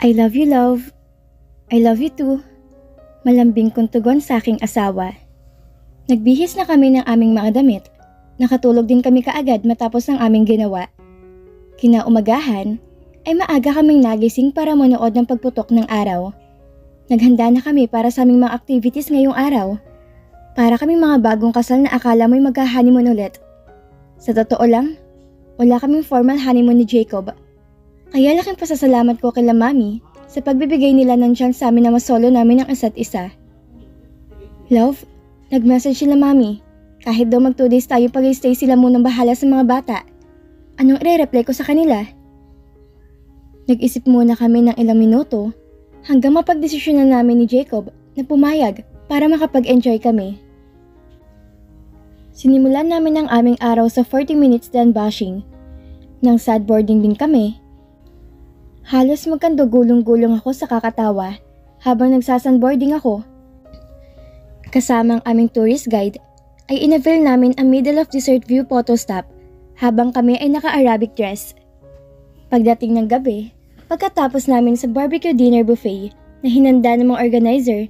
I love you, love. I love you too. Malambing kong tugon sa aking asawa. Nagbihis na kami ng aming mga damit. Nakatulog din kami kaagad matapos ang aming ginawa. Kinaumagahan ay maaga kaming nagising para manood ng pagputok ng araw. Naghanda na kami para sa aming mga activities ngayong araw. Para kaming mga bagong kasal na akala mo'y magka-honeymoon ulit. Sa totoo lang, wala kaming formal honeymoon ni Jacob. Kaya laking pasasalamat ko kay Mami sa pagbibigay nila ng chance sa amin na masolo namin ang isa't isa. Love, nag-message sila Mami. Kahit daw mag 2 days tayo pag-stay sila munang bahala sa mga bata. Anong i-reply ko sa kanila? Nag-isip muna kami ng ilang minuto hanggang mapagdesisyonan namin ni Jacob na pumayag para makapag-enjoy kami. Sinimulan namin ang aming araw sa 40 minutes dan bashing. Nang sad boarding din kami. Halos magkandugulong-gulong ako sa kakatawa habang nagsasunboarding ako. Kasama ang aming tourist guide ay inavail namin ang middle of desert view photo stop habang kami ay naka-Arabic dress. Pagdating ng gabi, pagkatapos namin sa barbecue dinner buffet na hinanda ng mga organizer,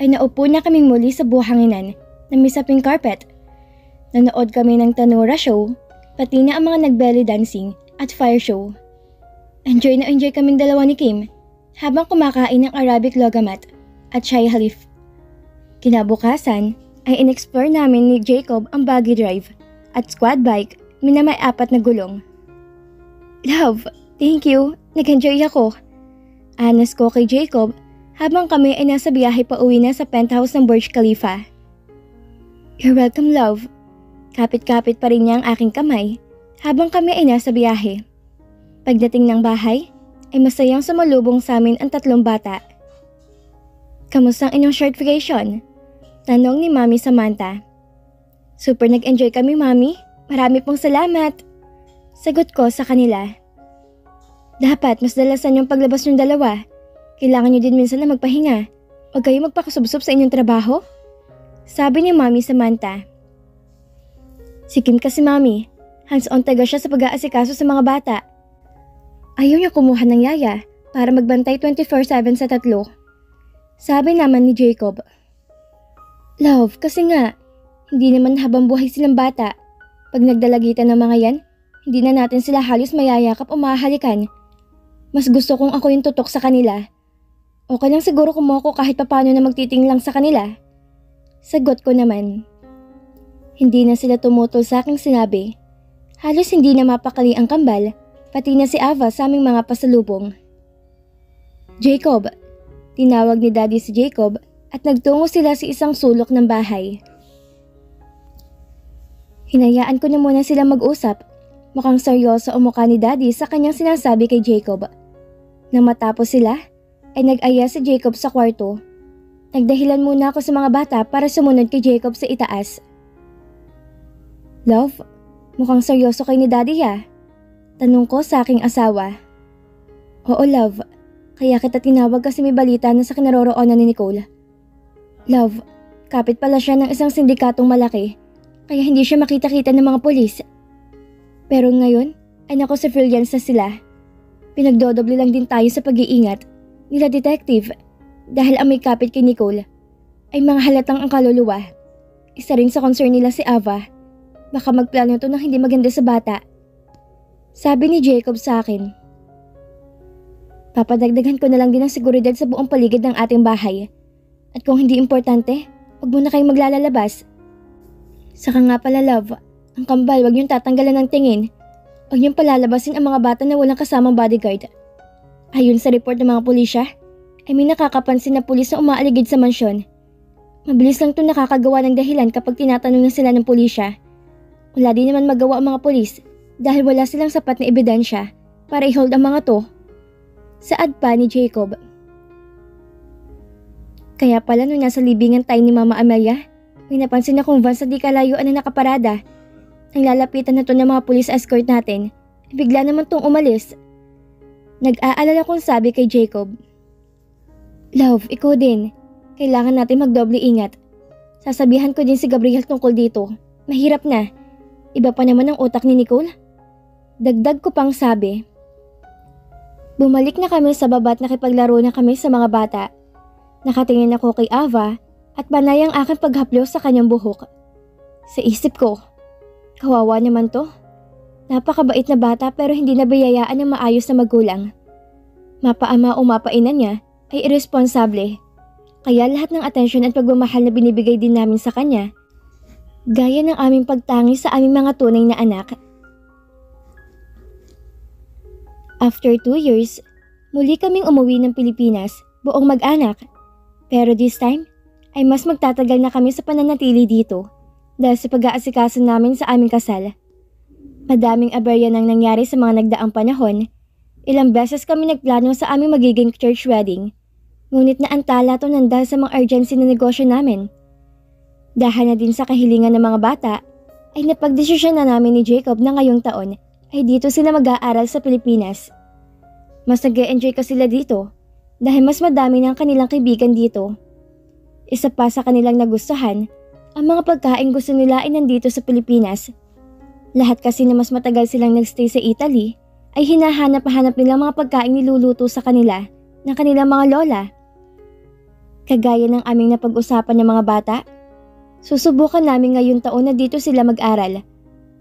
ay naupo na kaming muli sa buhanginan na may saping carpet. Nanood kami ng Tanura show, pati na ang mga nag-belly dancing at fire show. Enjoy na enjoy kaming dalawa ni Kim habang kumakain ng Arabic logamat at chai halif. Kinabukasan ay in-explore namin ni Jacob ang buggy drive at squad bike na may 4 na gulong. Love, thank you. Nag-enjoy ako. Anas ko kay Jacob habang kami ay nasa biyahe pa uwi na sa penthouse ng Burj Khalifa. You're welcome, love. Kapit-kapit pa rin niya ang aking kamay habang kami ay nasa biyahe. Pagdating ng bahay, ay masayang sumalubong sa amin ang 3 bata. Kamusta ang inyong short vacation? Tanong ni Mami Samantha. Super nag-enjoy kami, Mami. Marami pong salamat. Sagot ko sa kanila. Dapat mas dalasan yung paglabas yung dalawa. Kailangan nyo din minsan na magpahinga. Huwag kayo magpakasubsob sa inyong trabaho. Sabi ni Mami Samantha. Si Kim kasi Mami, hands-on taga siya sa pag-aasikaso sa mga bata. Ayaw niya kumuha ng yaya para magbantay 24/7 sa 3. Sabi naman ni Jacob. Love, kasi nga, hindi naman habang buhay silang bata. Pag nagdalagitan ng mga yan, hindi na natin sila halos mayayakap o mahalikan. Mas gusto kong ako yung tutok sa kanila. Okay lang siguro kung ako kahit papano na magtiting lang sa kanila. Sagot ko naman. Hindi na sila tumutol sa aking sinabi. Halos hindi na mapakali ang kambal, pati na si Ava sa aming mga pasalubong. Jacob, tinawag ni Daddy si Jacob at nagtungo sila sa isang sulok ng bahay. Hinayaan ko na muna sila mag-usap. Mukhang seryoso ang mukha ni Daddy sa kanyang sinasabi kay Jacob. Nang matapos sila, ay nag-aya si Jacob sa kwarto. Nagdahilan muna ako sa mga bata para sumunod kay Jacob sa itaas. Love, mukhang seryoso kay ni Daddy ha? Tanong ko sa aking asawa. Oo, love. Kaya kita tinawag kasi may balita na sa kinaroroonan ni Nicole. Love, kapit pala siya ng isang sindikatong malaki. Kaya hindi siya makita-kita ng mga pulis. Pero ngayon, ay nako sa Philians na sila. Pinagdodoble lang din tayo sa pag-iingat nila detective dahil ang may kapit kay Nicole ay mga halatang ang kaluluwa. Isa rin sa concern nila si Ava. Baka magplano to ng hindi maganda sa bata. Sabi ni Jacob sa akin. Papadagdagan ko na lang din ang seguridad sa buong paligid ng ating bahay. At kung hindi importante, huwag muna kayong maglalalabas. Saka nga pala love, ang kambal huwag niyong tatanggalan ng tingin. Huwag niyong palalabasin ang mga bata na walang kasamang bodyguard. Ayon sa report ng mga pulisya, ay may nakakapansin na pulis na umaaligid sa mansyon. Mabilis lang ito nakakagawa ng dahilan kapag tinatanong na sila ng pulisya. Wala din naman magawa ang mga pulis dahil wala silang sapat na ebidensya para i-hold ang mga to. Saad pa ni Jacob. Kaya pala nung nasa libingan tayo ni Mama Amelia, may napansin akong van sa di kalayuan na nakaparada. Nang lalapitan na to ng mga police escort natin, bigla naman tong umalis. Nag-aalala kong sabi kay Jacob. Love, ikaw din. Kailangan natin magdoble ingat. Sasabihan ko din si Gabriel tungkol dito. Mahirap na. Iba pa naman ang utak ni Nicole. Dagdag ko pang sabi. Bumalik na kami sa baba at nakipaglaro na kami sa mga bata. Nakatingin ako kay Ava at panay ang aking paghaplos sa kanyang buhok. Sa isip ko, kawawa naman to. Napakabait na bata pero hindi nabiyayaan ng maayos na magulang. Mapaama o mapaina niya ay irresponsable. Kaya lahat ng atensyon at pagmamahal na binibigay din namin sa kanya, gaya ng aming pagtangi sa aming mga tunay na anak. After 2 years, muli kaming umuwi ng Pilipinas, buong mag-anak. Pero this time, ay mas magtatagal na kami sa pananatili dito dahil sa pag-aasikaso namin sa aming kasal. Madaming aberya nang nangyari sa mga nagdaang panahon. Ilang beses kami nagplano sa aming magiging church wedding. Ngunit naantala to ng dahil sa mga urgency na negosyo namin. Dahil na din sa kahilingan ng mga bata, ay napagdesisyon na namin ni Jacob na ngayong taon ay dito sila mag-aaral sa Pilipinas. Mas nag-e-enjoy ka sila dito dahil mas madami ng kanilang kaibigan dito. Isa pa sa kanilang nagustuhan, ang mga pagkain gusto nila ay nandito sa Pilipinas. Lahat kasi na mas matagal silang nagstay sa Italy ay hinahanap-hanap nilang mga pagkain niluluto sa kanila ng kanilang mga lola. Kagaya ng aming napag-usapan ng mga bata, susubukan namin ngayong taon na dito sila mag-aral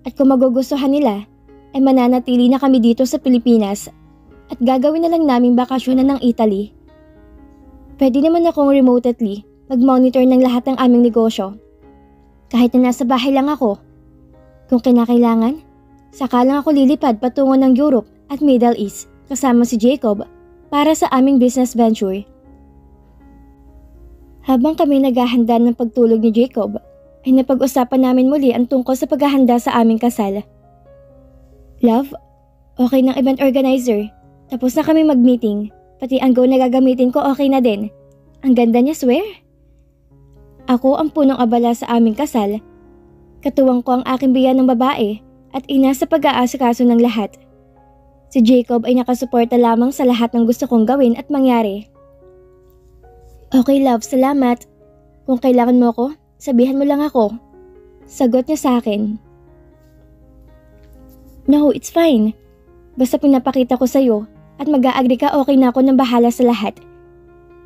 at kung magugustuhan nila, ay mananatili na kami dito sa Pilipinas at gagawin na lang naming bakasyonan ng Italy. Pwede naman akong remotely mag-monitor ng lahat ng aming negosyo. Kahit na nasa bahay lang ako. Kung kinakailangan, saka lang ako lilipad patungo ng Europe at Middle East kasama si Jacob para sa aming business venture. Habang kami naghahanda ng pagtulog ni Jacob, ay napag-usapan namin muli ang tungkol sa paghahanda sa aming kasal. Love, okay ng event organizer. Tapos na kami mag-meeting. Pati ang gown na gagamitin ko okay na din. Ang ganda niya, swear. Ako ang punong abala sa aming kasal. Katuwang ko ang aking biyan ng babae at ina sa pag-aasikaso ng lahat. Si Jacob ay nakasuporta lamang sa lahat ng gusto kong gawin at mangyari. Okay love, salamat. Kung kailangan mo ko, sabihan mo lang ako. Sagot niya sa akin. No, it's fine. Basta pinapakita ko sa'yo at mag-a-agree ka okay na ako nang bahala sa lahat.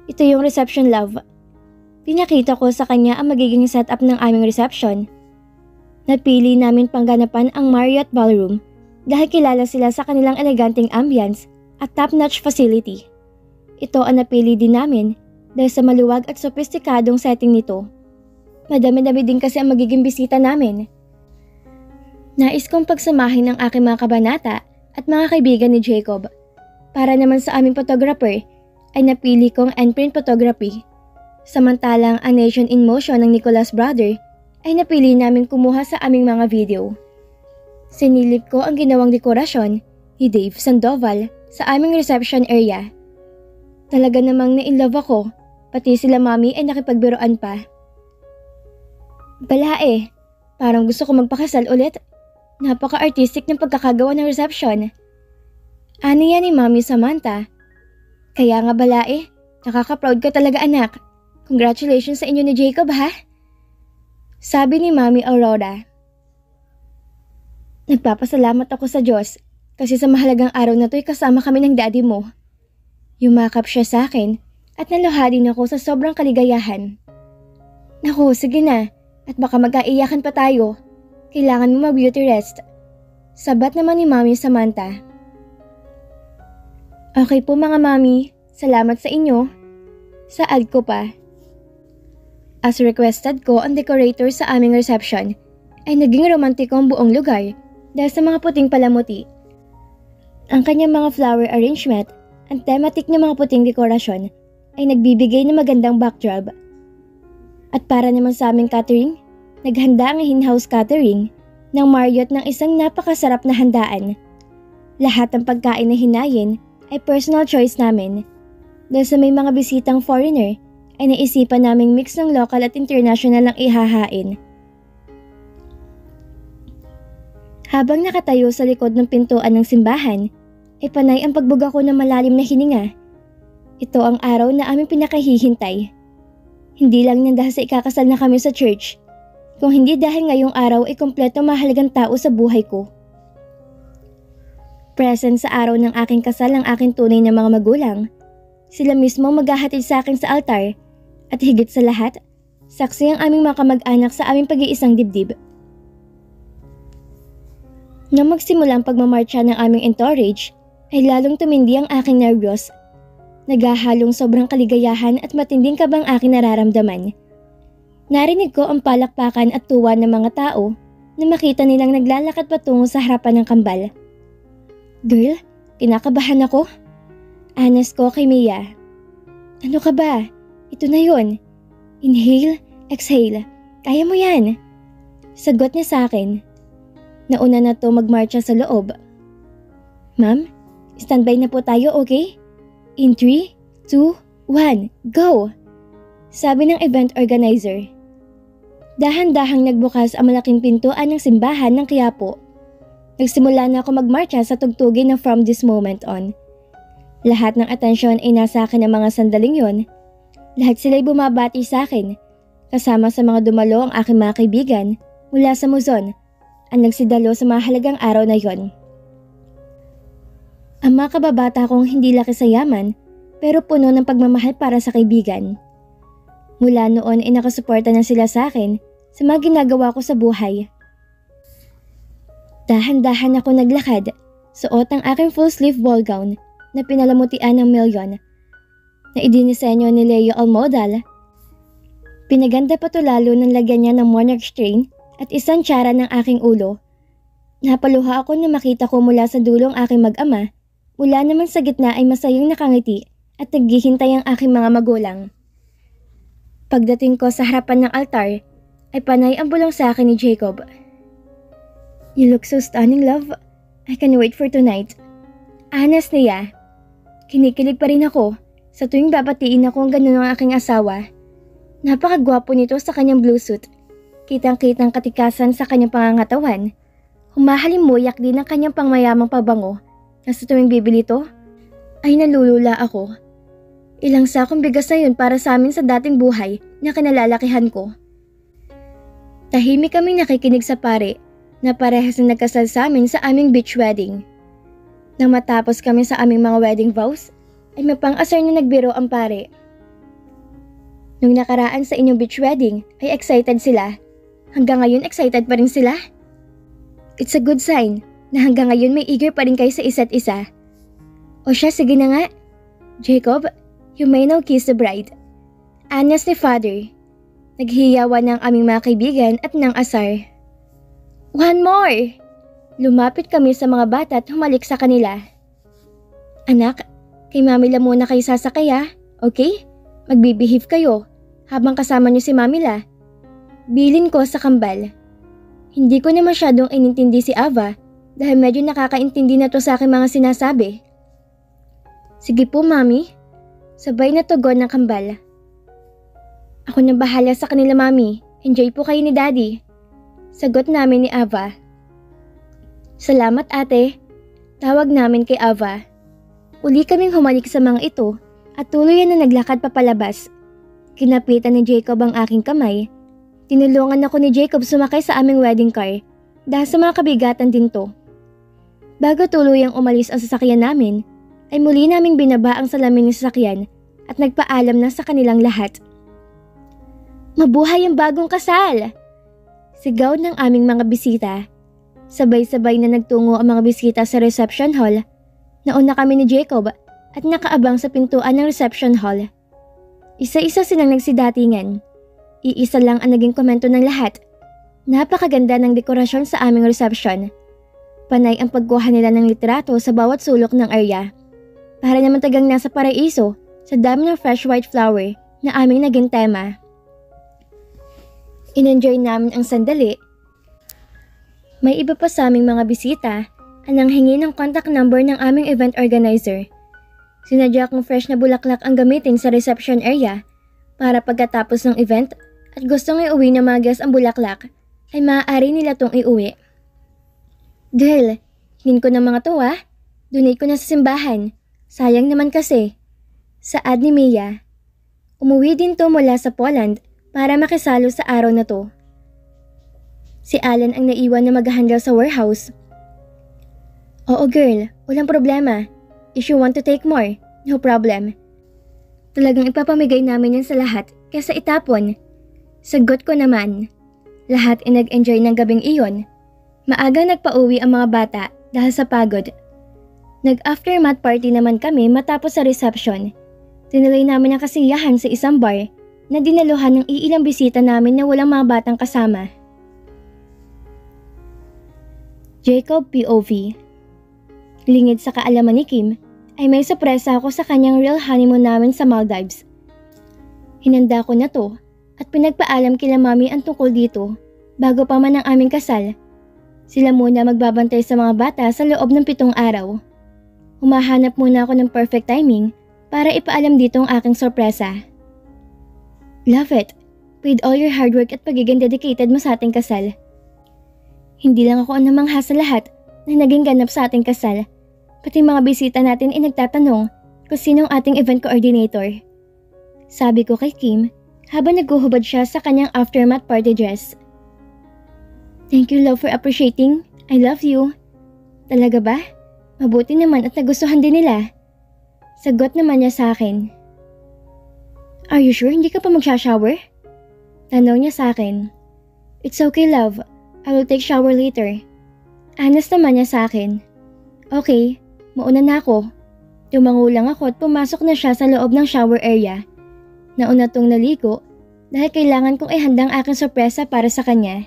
Ito yung reception love. Pinakita ko sa kanya ang magiging setup ng aming reception. Napili namin pangganapan ang Marriott Ballroom dahil kilala sila sa kanilang eleganteng ambience at top-notch facility. Ito ang napili din namin dahil sa maluwag at sophisticadong setting nito. Madami-dami din kasi ang magiging bisita namin. Nais kong pagsamahin ng aking mga kabanata at mga kaibigan ni Jacob. Para naman sa aming photographer, ay napili kong Enprint Photography. Samantalang A Nation in Motion ng Nicholas Brother ay napili namin kumuha sa aming mga video. Sinilip ko ang ginawang dekorasyon ni Dave Sandoval sa aming reception area. Talaga namang na-inlove ako, pati sila mami ay nakipagbiroan pa. Balae, parang gusto ko magpakasal ulit. Napaka-artistic ng pagkakagawa ng reception. Ano yan ni Mami Samantha? Kaya nga balae, nakaka-proud ka talaga anak. Congratulations sa inyo ni Jacob ha? Sabi ni Mami Aurora. Nagpapasalamat ako sa Diyos kasi sa mahalagang araw na to'y kasama kami ng daddy mo. Yumakap siya sa akin at naluhadin ako sa sobrang kaligayahan. Naku, sige na at baka magkaiyakan pa tayo. Kailangan mo mag-beauty rest. Sabat naman ni Mami Samantha. Okay po mga mami, salamat sa inyo. Saad ko pa. As requested ko ang decorator sa aming reception, ay naging romantiko ang buong lugar dahil sa mga puting palamuti. Ang kanyang mga flower arrangement, ang thematic na mga puting dekorasyon, ay nagbibigay ng magandang backdrop. At para naman sa aming catering, naghanda ang in-house catering ng Marriott ng isang napakasarap na handaan. Lahat ng pagkain na hinayin ay personal choice namin. Dahil sa may mga bisitang foreigner, ay naisipan naming mix ng local at international ang ihahain. Habang nakatayo sa likod ng pintuan ng simbahan, ay panay ang pagbuga ko ng malalim na hininga. Ito ang araw na aming pinakahihintay. Hindi lang dahil sa ikakasal na kami sa church, kung hindi dahil ngayong araw ay kompleto mahalagang tao sa buhay ko. Present sa araw ng aking kasal ang aking tunay na mga magulang. Sila mismo maghahatid sa akin sa altar at higit sa lahat, saksi ang aming mga kamag-anak sa aming pag-iisang dibdib. Nang magsimula ang pagmamarcha ng aming entourage, ay lalong tumindi ang aking nervyos. Naghahalong sobrang kaligayahan at matinding kabang aking nararamdaman. Narinig ko ang palakpakan at tuwa ng mga tao na makita nilang naglalakad patungo sa harapan ng kambal. Girl, kinakabahan ako. Anas ko kay Mia. Ano ka ba? Ito na yun. Inhale, exhale. Kaya mo yan. Sagot niya sa akin. Nauna na to magmarcha sa loob. Ma'am, standby na po tayo, okay? In 3, 2, 1, go! Sabi ng event organizer. Dahan-dahang nagbukas ang malaking pintuan ng simbahan ng Quiapo. Nagsimula na ako magmarcha sa tugtugin ng From This Moment On. Lahat ng atensyon ay nasa akin ng mga sandaling yon. Lahat sila'y bumabati sa akin, kasama sa mga dumalo ang aking mga kaibigan mula sa Luzon, ang nagsidalo sa mahalagang araw na yon. Ang mga kababata kong hindi laki sa yaman, pero puno ng pagmamahal para sa kaibigan. Mula noon ay nakasuporta na sila sa akin sa mga ginagawa ko sa buhay. Dahan-dahan ako naglakad, suot ang aking full-sleeve ball gown na pinalamutian ng milyon, na idinisenyo ni Leo Almodal. Pinaganda pa to lalo ng lagyan niya ng monarch strain at isang tsara ng aking ulo. Napaluha ako na makita ko mula sa dulong aking mag-ama, mula naman sa gitna ay masayang nakangiti at naghihintay ang aking mga magulang. Pagdating ko sa harapan ng altar, ay panay ang bulong sa akin ni Jacob. You look so stunning, love. I can't wait for tonight. Anas niya. Kinikilig pa rin ako sa tuwing babatiin ako ang ganun ng aking asawa. Napakagwapo nito sa kanyang blue suit. Kitang-kitang katikasan sa kanyang pangangatawan. Humahalimuyak din ang kanyang pangmayamang pabango na sa tuwing bibili to, ay nalulula ako. Ilang sakong bigas na yun para sa amin sa dating buhay na kinalalakihan ko. Tahimik kaming nakikinig sa pare na parehas na nagkasal sa amin sa aming beach wedding. Nang matapos kami sa aming mga wedding vows, ay mapang-asar na nagbiro ang pare. Nung nakaraan sa inyong beach wedding ay excited sila. Hanggang ngayon excited pa rin sila? It's a good sign na hanggang ngayon may eager pa rin kayo sa isa't isa. O siya, sige na nga. Jacob, you may now kiss the bride. Anas ni Father. Naghihiyawan ng aming mga kaibigan at ng asar. One more! Lumapit kami sa mga bata at humalik sa kanila. Anak, kay Mamila muna kayo sasakay ha, okay? Magbibehave kayo habang kasama niyo si Mamila. Bilin ko sa kambal. Hindi ko na masyadong inintindi si Ava dahil medyo nakakaintindi na to sa aking mga sinasabi. Sige po, Mami. Sabay na tugon ng kambal. Ako na bahala sa kanila, Mami. Enjoy po kayo ni Daddy. Sagot namin ni Ava. Salamat, ate. Tawag namin kay Ava. Uli kaming humalik sa mga ito at tuluyan na naglakad papalabas. Kinapitan ni Jacob ang aking kamay. Tinulungan ako ni Jacob sumakay sa aming wedding car dahil sa mga kabigatan din to. Bago tuluyang umalis ang sasakyan namin, ay muli naming binaba ang salamin ng sasakyan at nagpaalam na sa kanilang lahat. Mabuhay ang bagong kasal! Sigaw ng aming mga bisita. Sabay-sabay na nagtungo ang mga bisita sa reception hall. Nauna kami ni Jacob at nakaabang sa pintuan ng reception hall. Isa-isa silang nagsidatingan. Iisa lang ang naging komento ng lahat. Napakaganda ng dekorasyon sa aming reception. Panay ang pagkuha nila ng litrato sa bawat sulok ng area. Para naman tagang nasa paraiso sa dami ng fresh white flower na aming naging tema. In-enjoy namin ang sandali. May iba pa sa aming mga bisita ang nanghingi ng contact number ng aming event organizer. Sinadya kong fresh na bulaklak ang gamitin sa reception area para pagkatapos ng event at gustong iuwi ng mga guests ang bulaklak ay maaari nila tong iuwi. Girl, hingin ko ng mga to Donate ko na sa simbahan. Sayang naman kasi. Saad ni Mia. Umuwi din to mula sa Poland para makisalo sa araw na to. Si Alan ang naiwan na maghahandle sa warehouse. Oo girl, walang problema. If you want to take more, no problem. Talagang ipapamigay namin yan sa lahat kesa itapon. Sagot ko naman. Lahat ay nag-enjoy ng gabing iyon. Maagang nagpauwi ang mga bata dahil sa pagod. Nag-aftermath party naman kami matapos sa reception. Tinuloy namin ang kasiyahan sa isang bar na dinaluhan ng iilang bisita namin na walang mga batang kasama. Jacob POV. Lingid sa kaalaman ni Kim, ay may sorpresa ako sa kanyang real honeymoon namin sa Maldives. Hinanda ko na to at pinagpaalam kila mami ang tungkol dito bago pa man ang aming kasal. Sila muna magbabantay sa mga bata sa loob ng 7 araw. Humahanap muna ako ng perfect timing para ipaalam dito ang aking sorpresa. Love it. With all your hard work at pagiging dedicated mo sa ating kasal. Hindi lang ako ang namangha sa lahat na naging ganap sa ating kasal. Pati mga bisita natin ay nagtatanong kung sino ang ating event coordinator. Sabi ko kay Kim habang naghuhubad siya sa kanyang aftermath party dress. Thank you love for appreciating. I love you. Talaga ba? Mabuti naman at nagustuhan din nila. Sagot naman niya sa akin. Are you sure hindi ka pa magsha-shower? Tanong niya sa akin. It's okay love. I will take shower later. Honest naman niya sa akin. Okay, mauna na ako. Tumango lang ako at pumasok na siya sa loob ng shower area. Nauna tong naligo dahil kailangan kong ihandang aking sorpresa para sa kanya.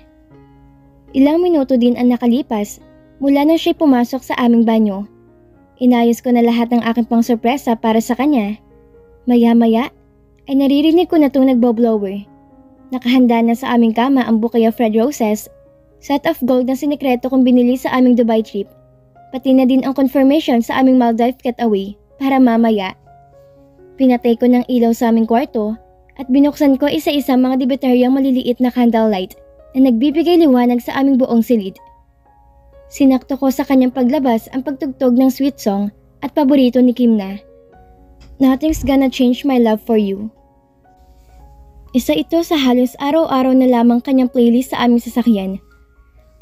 Ilang minuto din ang nakalipas mula nang siya'y pumasok sa aming banyo. Inayos ko na lahat ng aking pang sorpresa para sa kanya. Maya-maya ay naririnig ko na itong nagbo-blower. Nakahanda na sa aming kama ang bouquet of red roses, set of gold na sinikreto kong binili sa aming Dubai trip. Pati na din ang confirmation sa aming Maldives getaway para mamaya. Pinatay ko ng ilaw sa aming kwarto at binuksan ko isa-isa mga debiteryang maliliit na candlelight na nagbibigay liwanag sa aming buong silid. Sinakto ko sa kanyang paglabas ang pagtugtog ng sweet song at paborito ni Kim na Nothing's Gonna Change My Love For You. Isa ito sa halos araw-araw na lamang kanyang playlist sa aming sasakyan.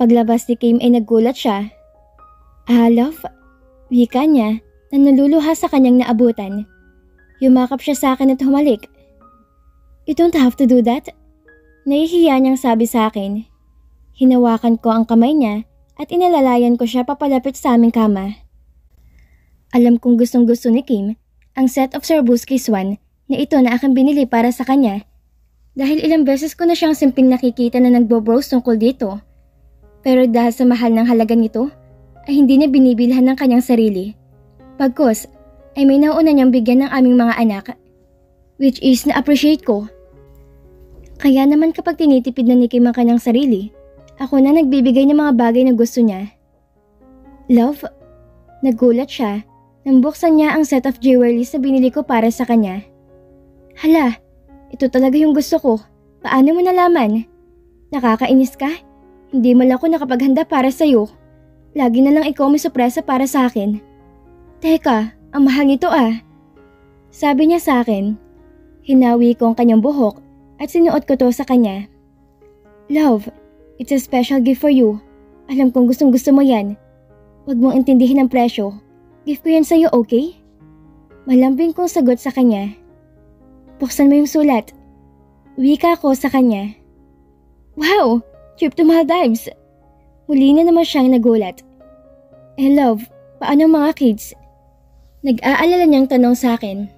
Paglabas ni Kim ay nagulat siya. Love, wika niya na naluluha sa kanyang naabutan. Yumakap siya sa akin at humalik. You don't have to do that. Nahihiya niyang sabi sa akin. Hinawakan ko ang kamay niya at inalalayan ko siya papalapit sa aming kama. Alam kong gustong-gusto ni Kim ang set of Swarovski swan na ito na aking binili para sa kanya dahil ilang beses ko na siyang simping nakikita na nagbo-browse tungkol dito. Pero dahil sa mahal ng halaga nito ay hindi niya binibilhan ng kanyang sarili. Pagkos ay may nauna niyang bigyan ng aming mga anak, which is na-appreciate ko. Kaya naman kapag tinitipid na ni Kim ang kanyang sarili, ako na nagbibigay ng mga bagay na gusto niya. Love, nagulat siya nang buksan niya ang set of jewelry na binili ko para sa kanya. Hala, ito talaga yung gusto ko. Paano mo nalaman? Nakakainis ka? Hindi mo lang ako nakapaghanda para sa'yo. Lagi na lang ikaw may sorpresa para sa akin. Teka, ang mahal nito ah. Sabi niya sa akin. Hinawi ko ang kanyang buhok at sinuot ko to sa kanya. Love, it's a special gift for you. Alam kong gustong gusto mo yan. Huwag mong intindihin ang presyo. Gift ko yan sa'yo, okay? Malambing kong sagot sa kanya. Buksan mo yung sulat. Wika ko sa kanya. Wow! Trip to Maldives! Muli na naman siyang nagulat. Love, paano mga kids? Nag-aalala niyang tanong sa akin.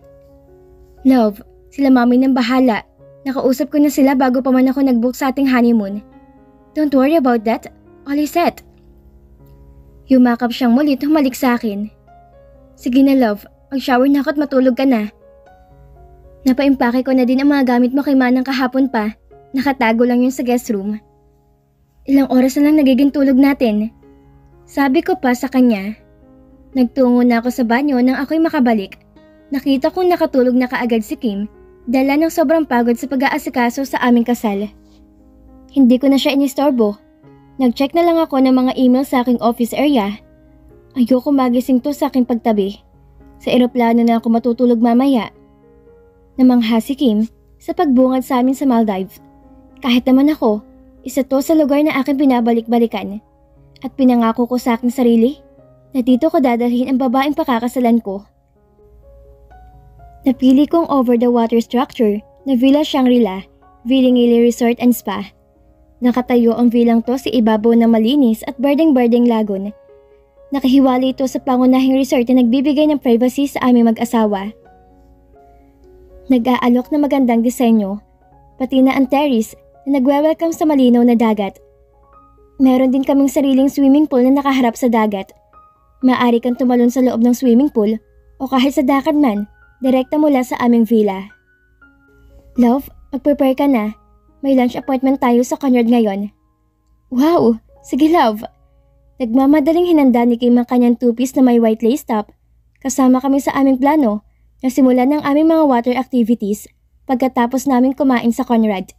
Love, sila mami nang bahala. Nakausap ko na sila bago pa man ako nag-book sa ating honeymoon. Don't worry about that. All is set. Yumakap siyang muli at humalik sa akin. Sige na love, mag-shower na ako at matulog ka na. Napaimpake ko na din ang mga gamit mo kay Manang kahapon pa. Nakatago lang yun sa guest room. Ilang oras na lang nagiging tulog natin. Sabi ko pa sa kanya. Nagtungo na ako sa banyo nang ako'y makabalik. Nakita kong nakatulog na kaagad si Kim, dala ng sobrang pagod sa pag-aasikaso sa aming kasal. Hindi ko na siya inistorbo. Nag-check na lang ako ng mga email sa aking office area. Ayoko magising to sa aking pagtabi. Sa eroplano na ako matutulog mamaya. Namangha si Kim sa pagbungad sa amin sa Maldives. Kahit naman ako, isa to sa lugar na aking binabalik-balikan. At pinangako ko sa aking sarili na dito ko dadalhin ang babaeng pakakasalan ko. Napili kong over-the-water structure na Villa Shangri-La, Vilingili Resort and Spa. Nakatayo ang villang to sa ibabaw ng malinis at berdeng-berdeng lagon. Nakahiwalay ito sa pangunahing resort na nagbibigay ng privacy sa aming mag-asawa. Nag-aalok na magandang disenyo, pati na ang terrace na nagwe-welcome sa malinaw na dagat. Meron din kaming sariling swimming pool na nakaharap sa dagat. Maaari kang tumalon sa loob ng swimming pool o kahit sa dagat man, direkta mula sa aming villa. Love, mag-prepare ka na. May lunch appointment tayo sa Conrad ngayon. Wow! Sige love! Nagmamadaling hinanda ni Kim ang kanyang two-piece na may white lace top. Kasama kami sa aming plano na simulan ng aming mga water activities pagkatapos naming kumain sa Conrad.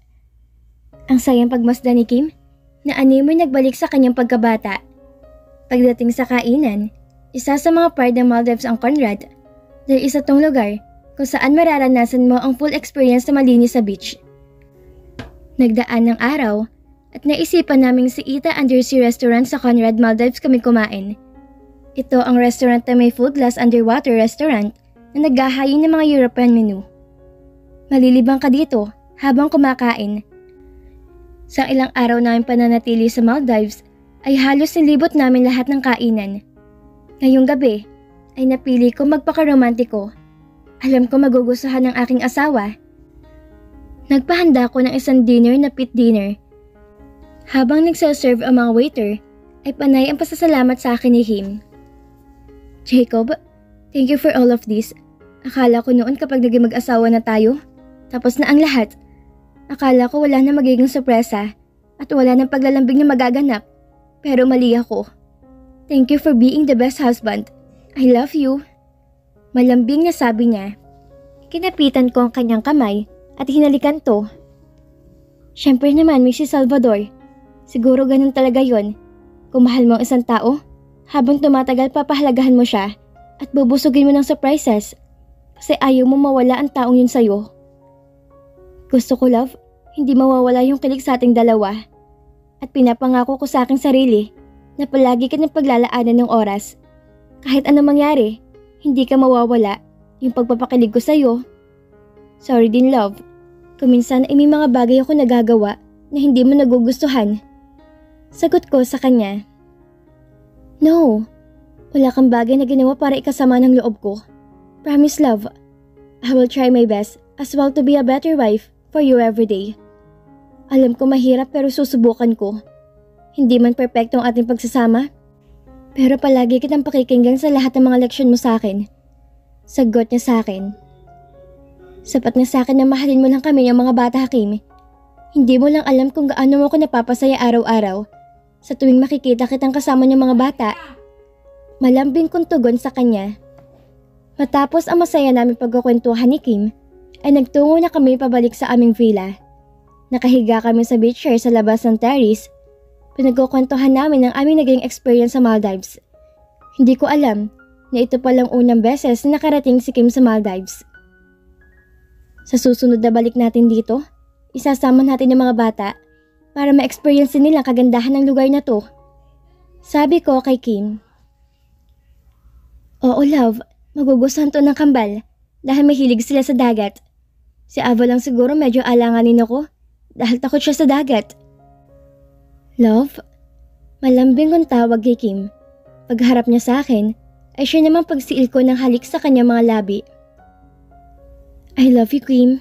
Ang sayang pagmasdan ni Kim na animoy nagbalik sa kanyang pagkabata. Pagdating sa kainan, isa sa mga part ng Maldives ang Conrad dahil isa tong lugar kung saan mararanasan mo ang full experience na malinis sa beach. Nagdaan ng araw at naisipan naming si Ita Undersea Restaurant sa Conrad Maldives kami kumain. Ito ang restaurant na may full glass underwater restaurant na naghahayin ng mga European menu. Malilibang ka dito habang kumakain. Sa ilang araw namin pananatili sa Maldives ay halos nilibot namin lahat ng kainan. Ngayong gabi ay napili ko magpaka-romantiko. Alam ko magugustuhan ng aking asawa. Nagpahanda ko ng isang dinner na pit dinner. Habang nagsaserve ang mga waiter, ay panay ang pasasalamat sa akin ni Kim. Jacob, thank you for all of this. Akala ko noon kapag naging mag-asawa na tayo, tapos na ang lahat. Akala ko wala na magiging sorpresa at wala nang paglalambing na magaganap. Pero mali ako. Thank you for being the best husband. I love you. Malambing na sabi niya. Kinapitan ko ang kanyang kamay at hinalikan to. Siyempre naman, Mrs. Salvador. Siguro ganun talaga yon. Kung mahal mo ang isang tao, habang tumatagal papahalagahan mo siya at bubusugin mo ng surprises kasi ayaw mo mawala ang taong yun sa'yo. Gusto ko, love, hindi mawawala yung kilig sa ating dalawa. At pinapangako ko sa aking sarili na palagi ka ng paglalaanan ng oras. Kahit anong mangyari, hindi ka mawawala yung pagpapakilig ko sa'yo. Sorry din, love. Kung minsan ay may mga bagay ako nagagawa na hindi mo nagugustuhan. Sagot ko sa kanya. No, wala kang bagay na ginawa para ikasama ng loob ko. Promise, love. I will try my best as well to be a better wife for you every day. Alam ko mahirap pero susubukan ko. Hindi man perfecto ang ating pagsasama, pero palagi kitang pakikinggan sa lahat ng mga leksyon mo sa akin. Sagot niya sa akin. Sapat na sa akin na mahalin mo lang kami ng mga bata, Kim. Hindi mo lang alam kung gaano mo ko napapasaya araw-araw sa tuwing makikita kitang kasama ng mga bata. Malambing kong tugon sa kanya. Matapos ang masaya namin pagkukwentuhan ni Kim, ay nagtungo na kami pabalik sa aming villa. Nakahiga kami sa beach chair sa labas ng terrace. Pinagkukwentuhan namin ang aming naging experience sa Maldives. Hindi ko alam na ito palang unang beses na nakarating si Kim sa Maldives. Sa susunod na balik natin dito, isasama natin ang mga bata para ma-experience din nila kagandahan ng lugar na to. Sabi ko kay Kim. Oo, love, magugustuhan to ng kambal dahil mahilig sila sa dagat. Si Ava lang siguro medyo alanganin ako dahil takot siya sa dagat. Love, malambing kong tawag kay Kim. Pagharap niya sa akin, ay siya naman pagsiil ko ng halik sa kanyang mga labi. I love you, Kim.